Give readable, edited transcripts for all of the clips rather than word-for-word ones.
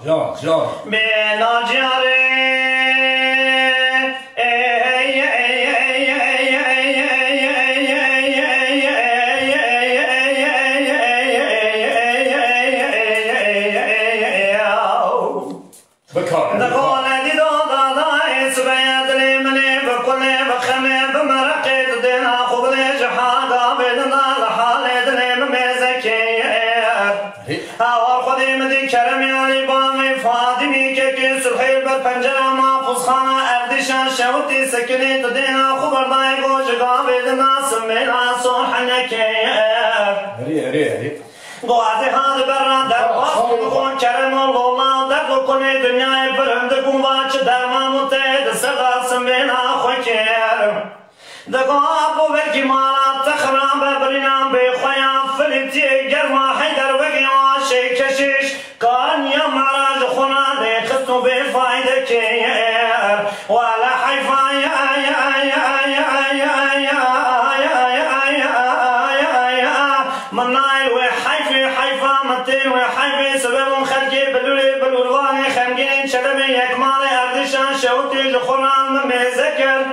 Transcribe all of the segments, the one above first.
جان بناجیاره شوتي سكنت دينا خبر ضاي قوش قابل ناس من عصور حنكير هري قواتي هذا برا در وقت كرم الله در كل دنيا فرندكم واش در ما متد سغاس من اخوكير دقابو بركي مالات تخرام برينام بخيام فلتي قرما حيدر بقي واشي كشيش كان يوم عراج خنا خصو بفايدة كير ولا حيفا منايل وحيفي حيفا متين وحيفي سبب خلقي بالولواني خمقين شربي يكمالي أردشان شوتي لخران مميزكر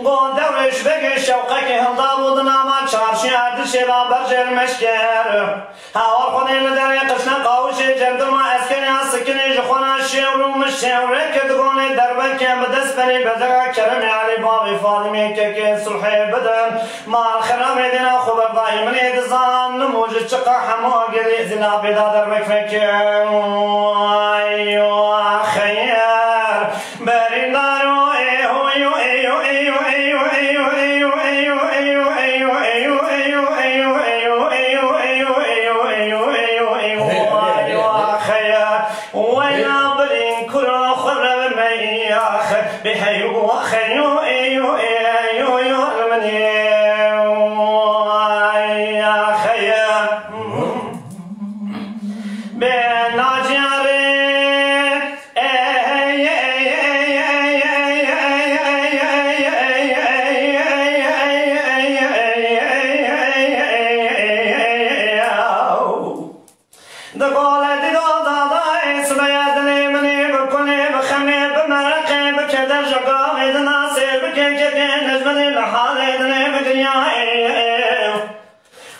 قول دورش بقي شوقك هلضاب وضناما تشارشي أردشي بابرجر مشكر هاور خوني لدري قشنا قاوشي جردما اسكني اسكني جخونا شيورو مشيوري كدقوني دربك بدس بني بدرا كرمي علي بابي فاطمي كيكي صلحي بدن ما الخرام يدينا خبر ضاي مني دزان نموج تشقى حموقي زنا بيضا دربك فكر ايوه خير برين دارو ايو ايو ايو ايو ايو ايو ايو ايو ايو ايو ايو ايو ايو ايو ايو ويا بلين كل خرب مياخ بحيو خيو ايو ايو ايو المني يا خيا بناجري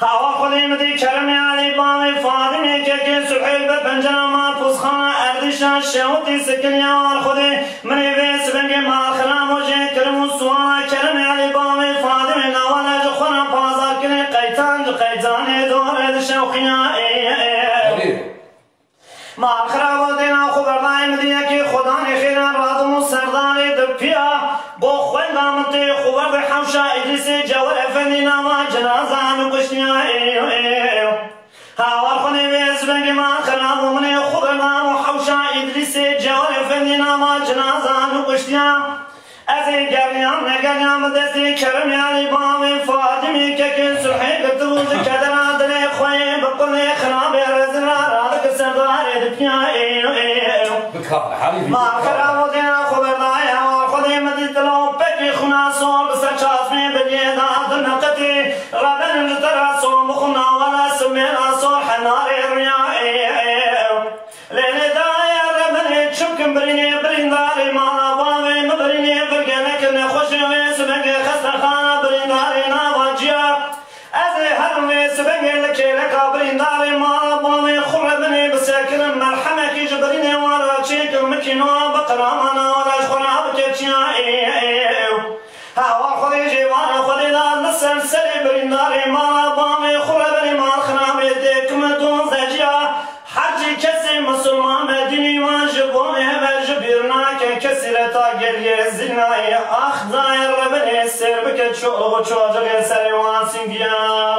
هوا خودی مدی کرمی علی بامی فاطمی که سحیل بپنجرما پوزخانه اردشان شوتی سکنیار خودی منی بیس بنگی مالخرام و جه کرم و سوانا کرمی علی بامی فاطمی نوالا جخونا پازار کنی قیتانی دور شوخیان مالخرام و دینا خبردای مدی یکی خدانی خیران رادم و سردانی دپیا بو خوین دامتی خبرد حوشا ادریسی جوال افندی ناما جنازان قشنیا ایو ایو هاوار خونی بیز بنگی مالخرام و منی خبرنا و حوشا ادریسی جوال افندی ناما جنازان قشنیا ازی گریان نگریان دستی کرمی علی بامی فاطمی که سلحی گتوز کدران دلی خوی بقلی خرابی رزن رادک سرداری دپیا ایو ایو مالخرام و دینا خبردای هاوار خودی مدی تلو پکی خناسون بسر چاسمی بلیدا دنقتی رادن نتراسون بخنا ولا سمینا سون حناری ریا ایو لیلی دای ربنی چمکن برینی برینداری مالا بامی مبرینی برگنکن خوشی ویس بنگی خستخانه برینداری نواجیا ازی هرم ویس بنگی لکی لکا برینداری مالا بامی خربنی بسکرن مرحمه کی جبرینی والا چیکن مکینوا بقرامانا ولا شخونا بکچیا ایو هوا خودی جیوان خودی داد نسل سری برینداری مالا بامی خربنی مال خرابی دیکم دون زجیا حجی کسی مسلمان مدینی واجبونه و جبیرنا که کسی لتا گریه زنای آخ دایر ربنی سر بکت شو چوجه سری وان سنگیا